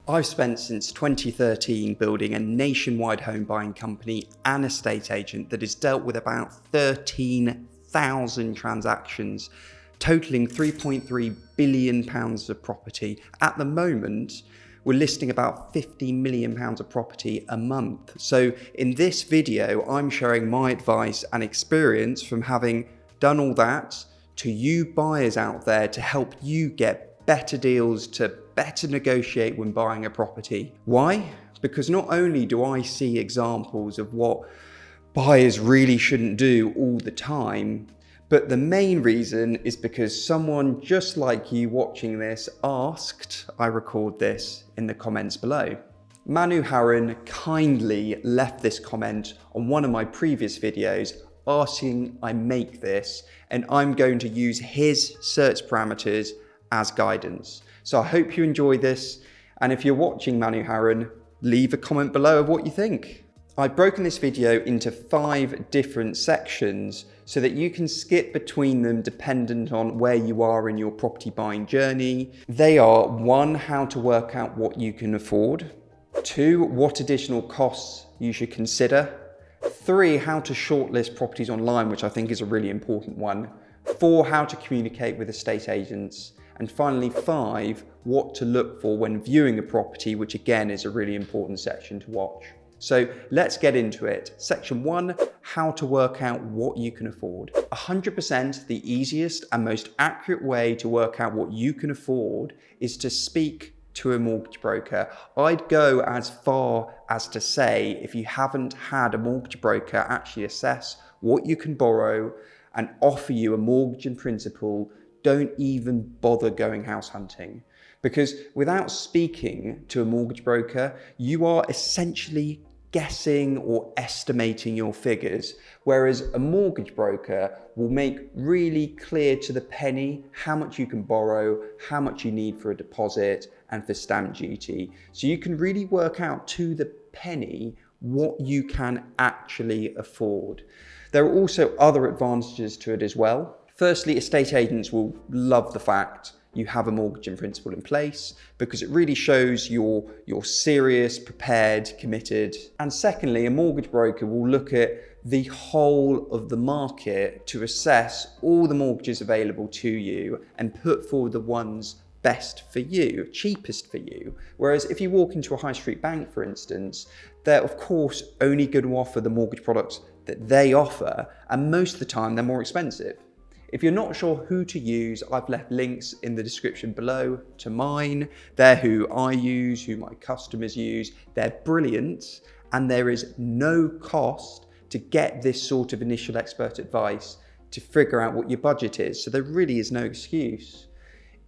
I've spent since 2013 building a nationwide home buying company and estate agent that has dealt with about 13,000 transactions, totaling £3.3 billion of property. At the moment, we're listing about £50 million of property a month. So in this video, I'm sharing my advice and experience from having done all that to you buyers out there to help you get better deals, to better negotiate when buying a property. Why? Because not only do I see examples of what buyers really shouldn't do all the time, but the main reason is because someone just like you watching this asked I record this in the comments below. Manu Haran kindly left this comment on one of my previous videos asking I make this, and I'm going to use his search parameters as guidance. So I hope you enjoy this, and if you're watching Manu Haran, leave a comment below of what you think. I've broken this video into 5 different sections so that you can skip between them dependent on where you are in your property buying journey. They are: 1, how to work out what you can afford; 2, what additional costs you should consider; 3, how to shortlist properties online, which I think is a really important one; 4, how to communicate with estate agents; and finally 5, what to look for when viewing a property, which again is a really important section to watch. So let's get into it. Section 1, how to work out what you can afford. 100% the easiest and most accurate way to work out what you can afford is to speak to a mortgage broker. I'd go as far as to say, if you haven't had a mortgage broker actually assess what you can borrow and offer you a mortgage in principle, don't even bother going house hunting. Because without speaking to a mortgage broker, you are essentially guessing or estimating your figures, whereas a mortgage broker will make really clear to the penny how much you can borrow, how much you need for a deposit and for stamp duty. So you can really work out to the penny what you can actually afford. There are also other advantages to it as well. Firstly, estate agents will love the fact you have a mortgage in principle in place because it really shows you're serious, prepared, committed. And secondly, a mortgage broker will look at the whole of the market to assess all the mortgages available to you and put forward the ones best for you, cheapest for you. Whereas if you walk into a high street bank, for instance, they're of course only going to offer the mortgage products that they offer, and most of the time they're more expensive. If you're not sure who to use, I've left links in the description below to mine. They're who I use, who my customers use. They're brilliant, and there is no cost to get this sort of initial expert advice to figure out what your budget is. So there really is no excuse.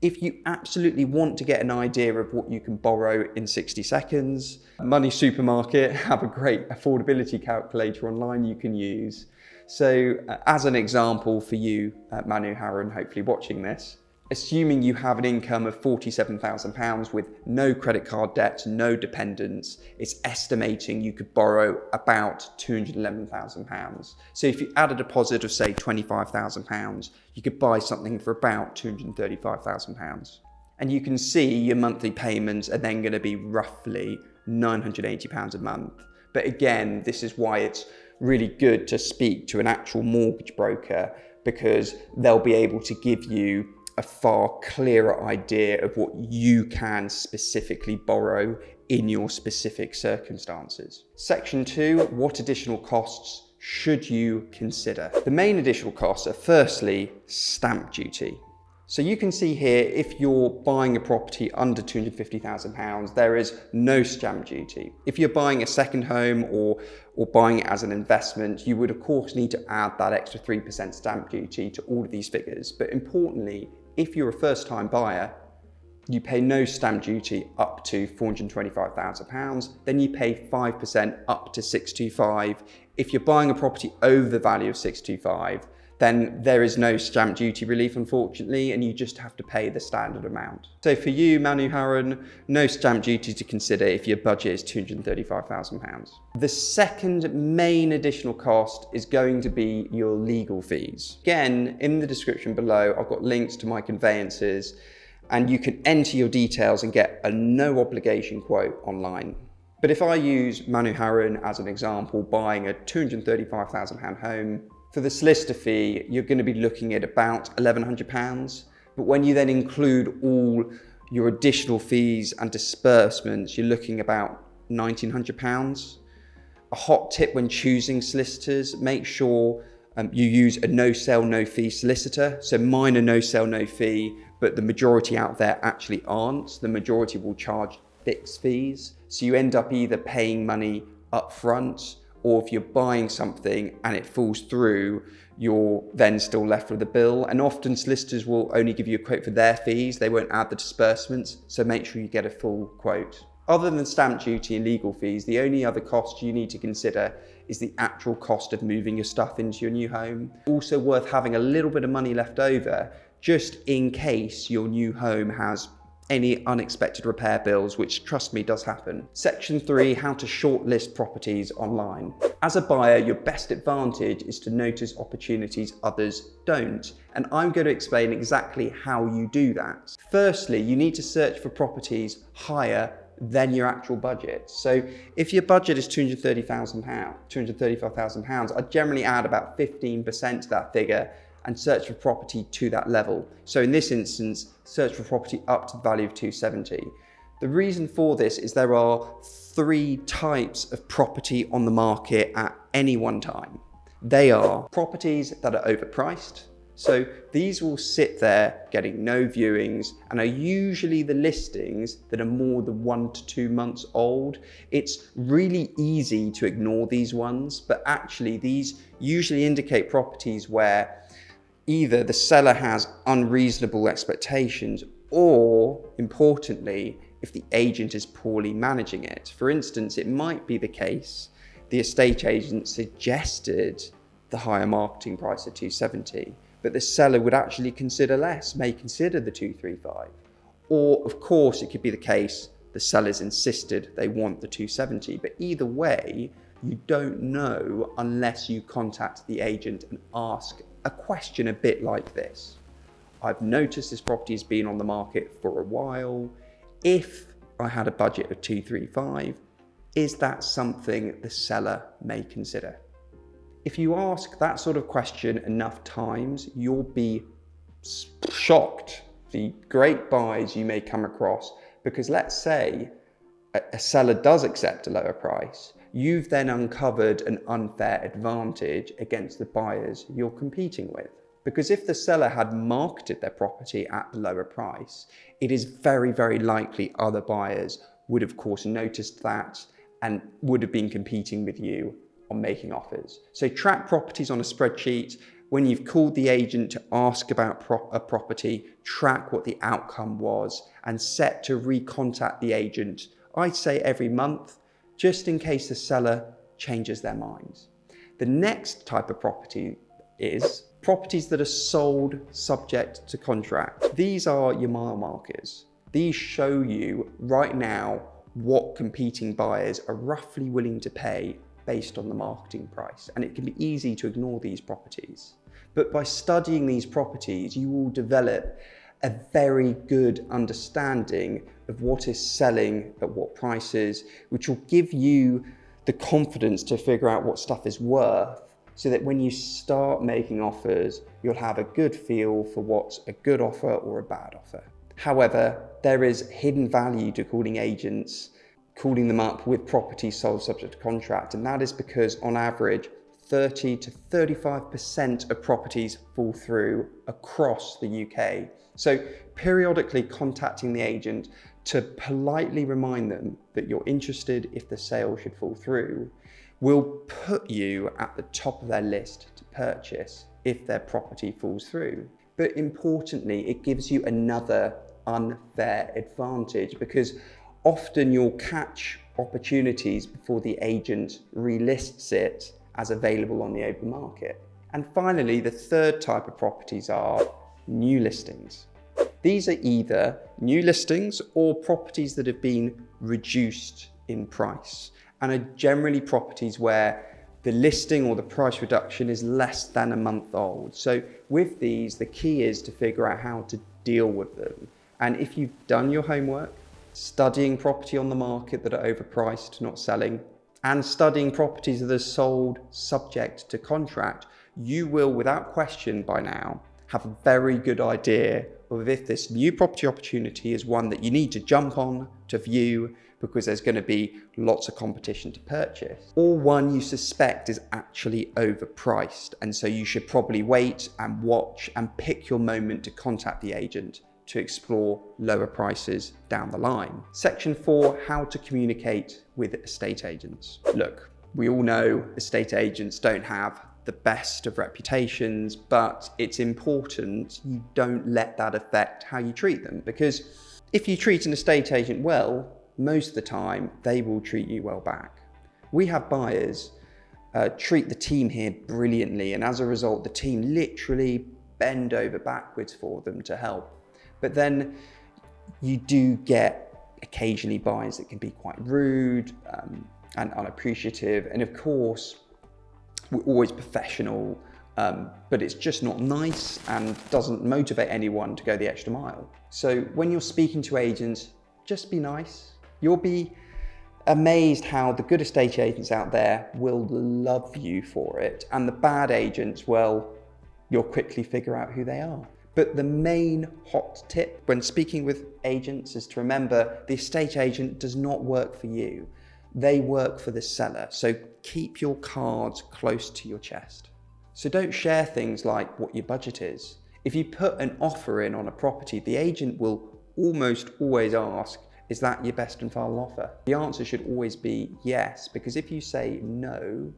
If you absolutely want to get an idea of what you can borrow in 60 seconds, Money Supermarket have a great affordability calculator online you can use. So as an example for you, Manu Haran, hopefully watching this, assuming you have an income of £47,000 with no credit card debts, no dependents, it's estimating you could borrow about £211,000. So if you add a deposit of say £25,000, you could buy something for about £235,000. And you can see your monthly payments are then going to be roughly £980 a month. But again, this is why it's really good to speak to an actual mortgage broker, because they'll be able to give you a far clearer idea of what you can specifically borrow in your specific circumstances. Section 2, what additional costs should you consider? The main additional costs are firstly stamp duty. So you can see here, if you're buying a property under £250,000, there is no stamp duty. If you're buying a second home or buying it as an investment, you would of course need to add that extra 3% stamp duty to all of these figures. But importantly, if you're a first-time buyer, you pay no stamp duty up to £425,000, then you pay 5% up to 625. If you're buying a property over the value of 625, then there is no stamp duty relief, unfortunately, and you just have to pay the standard amount. So for you, Manu Haran, no stamp duty to consider if your budget is £235,000. The second main additional cost is going to be your legal fees. Again, in the description below, I've got links to my conveyances, and you can enter your details and get a no obligation quote online. But if I use Manu Harun as an example, buying a £235,000 home, for the solicitor fee, you're going to be looking at about £1,100. But when you then include all your additional fees and disbursements, you're looking about £1,900. A hot tip when choosing solicitors, make sure you use a no sell, no fee solicitor. So mine are no sell, no fee, but the majority out there actually aren't. The majority will charge fixed fees. So you end up either paying money up front, or if you're buying something and it falls through, you're then still left with a bill. And often solicitors will only give you a quote for their fees. They won't add the disbursements. So make sure you get a full quote. Other than stamp duty and legal fees, the only other cost you need to consider is the actual cost of moving your stuff into your new home. Also worth having a little bit of money left over, just in case your new home has any unexpected repair bills, which, trust me, does happen. Section 3, how to shortlist properties online. As a buyer, your best advantage is to notice opportunities others don't. And I'm going to explain exactly how you do that. Firstly, you need to search for properties higher than your actual budget. So if your budget is £235,000, I'd generally add about 15% to that figure and search for property to that level. So in this instance, search for property up to the value of 270. The reason for this is there are 3 types of property on the market at any one time. They are properties that are overpriced. So these will sit there getting no viewings and are usually the listings that are more than 1 to 2 months old. It's really easy to ignore these ones, but actually these usually indicate properties where either the seller has unreasonable expectations or, importantly, if the agent is poorly managing it. For instance, it might be the case the estate agent suggested the higher marketing price of 270, but the seller would actually consider less, may consider the 235. Or, of course, it could be the case the sellers insisted they want the 270, but either way, you don't know unless you contact the agent and ask a question a bit like this. I've noticed this property has been on the market for a while. If I had a budget of 235, is that something the seller may consider? If you ask that sort of question enough times, you'll be shocked the great buys you may come across, because let's say a seller does accept a lower price, you've then uncovered an unfair advantage against the buyers you're competing with. Because if the seller had marketed their property at the lower price, it is very, very likely other buyers would, of course, noticed that and would have been competing with you on making offers. So track properties on a spreadsheet. When you've called the agent to ask about a property, track what the outcome was and set to recontact the agent, I'd say every month, just in case the seller changes their minds. The next type of property is properties that are sold subject to contract. These are your mile markers. These show you right now what competing buyers are roughly willing to pay based on the marketing price. And it can be easy to ignore these properties. But by studying these properties, you will develop a very good understanding of what is selling at what prices, which will give you the confidence to figure out what stuff is worth, so that when you start making offers, you'll have a good feel for what's a good offer or a bad offer. However, there is hidden value to calling agents, calling them up with properties sold subject to contract, and that is because on average, 30 to 35% of properties fall through across the UK. So periodically contacting the agent to politely remind them that you're interested if the sale should fall through will put you at the top of their list to purchase if their property falls through. But importantly, it gives you another unfair advantage, because often you'll catch opportunities before the agent relists it as available on the open market. And finally, the third type of properties are new listings. These are either new listings or properties that have been reduced in price, and are generally properties where the listing or the price reduction is less than a month old. So with these, the key is to figure out how to deal with them. And if you've done your homework, studying property on the market that are overpriced, not selling, and studying properties that are sold subject to contract, you will, without question by now, have a very good idea of if this new property opportunity is one that you need to jump on to view because there's going to be lots of competition to purchase, or one you suspect is actually overpriced, and so you should probably wait and watch and pick your moment to contact the agent to explore lower prices down the line. Section 4, how to communicate with estate agents. Look, we all know estate agents don't have the best of reputations, but it's important you don't let that affect how you treat them, because if you treat an estate agent well, most of the time they will treat you well back. We have buyers treat the team here brilliantly, and as a result the team literally bend over backwards for them to help. But then you do get occasionally buyers that can be quite rude and unappreciative, and of course we're always professional, but it's just not nice and doesn't motivate anyone to go the extra mile. So when you're speaking to agents, just be nice. You'll be amazed how the good estate agents out there will love you for it, and the bad agents, well, you'll quickly figure out who they are. But the main hot tip when speaking with agents is to remember the estate agent does not work for you. They work for the seller. So keep your cards close to your chest. So don't share things like what your budget is. If you put an offer in on a property, the agent will almost always ask, is that your best and final offer? The answer should always be yes, because if you say no,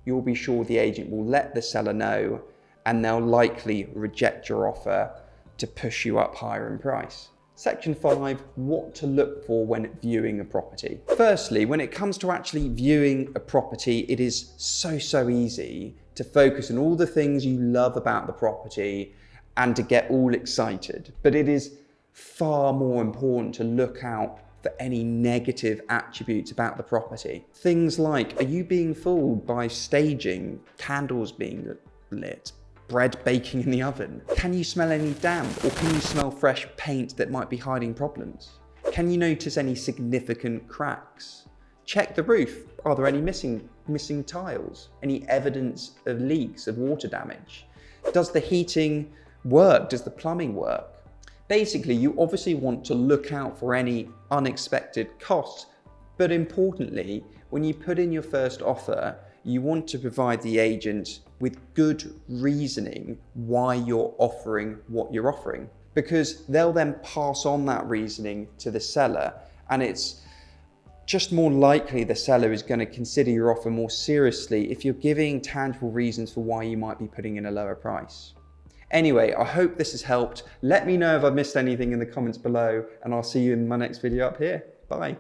you'll be sure the agent will let the seller know, and they'll likely reject your offer to push you up higher in price. Section 5, what to look for when viewing a property. Firstly, when it comes to actually viewing a property, it is so easy to focus on all the things you love about the property and to get all excited. But it is far more important to look out for any negative attributes about the property. Things like, are you being fooled by staging, candles being lit, bread baking in the oven? Can you smell any damp, or can you smell fresh paint that might be hiding problems? Can you notice any significant cracks? Check the roof. Are there any missing tiles? Any evidence of leaks, of water damage? Does the heating work? Does the plumbing work? Basically, you obviously want to look out for any unexpected costs, but importantly, when you put in your first offer, you want to provide the agent with good reasoning why you're offering what you're offering, because they'll then pass on that reasoning to the seller, and it's just more likely the seller is going to consider your offer more seriously if you're giving tangible reasons for why you might be putting in a lower price. Anyway, I hope this has helped. Let me know if I've missed anything in the comments below, and I'll see you in my next video up here. Bye.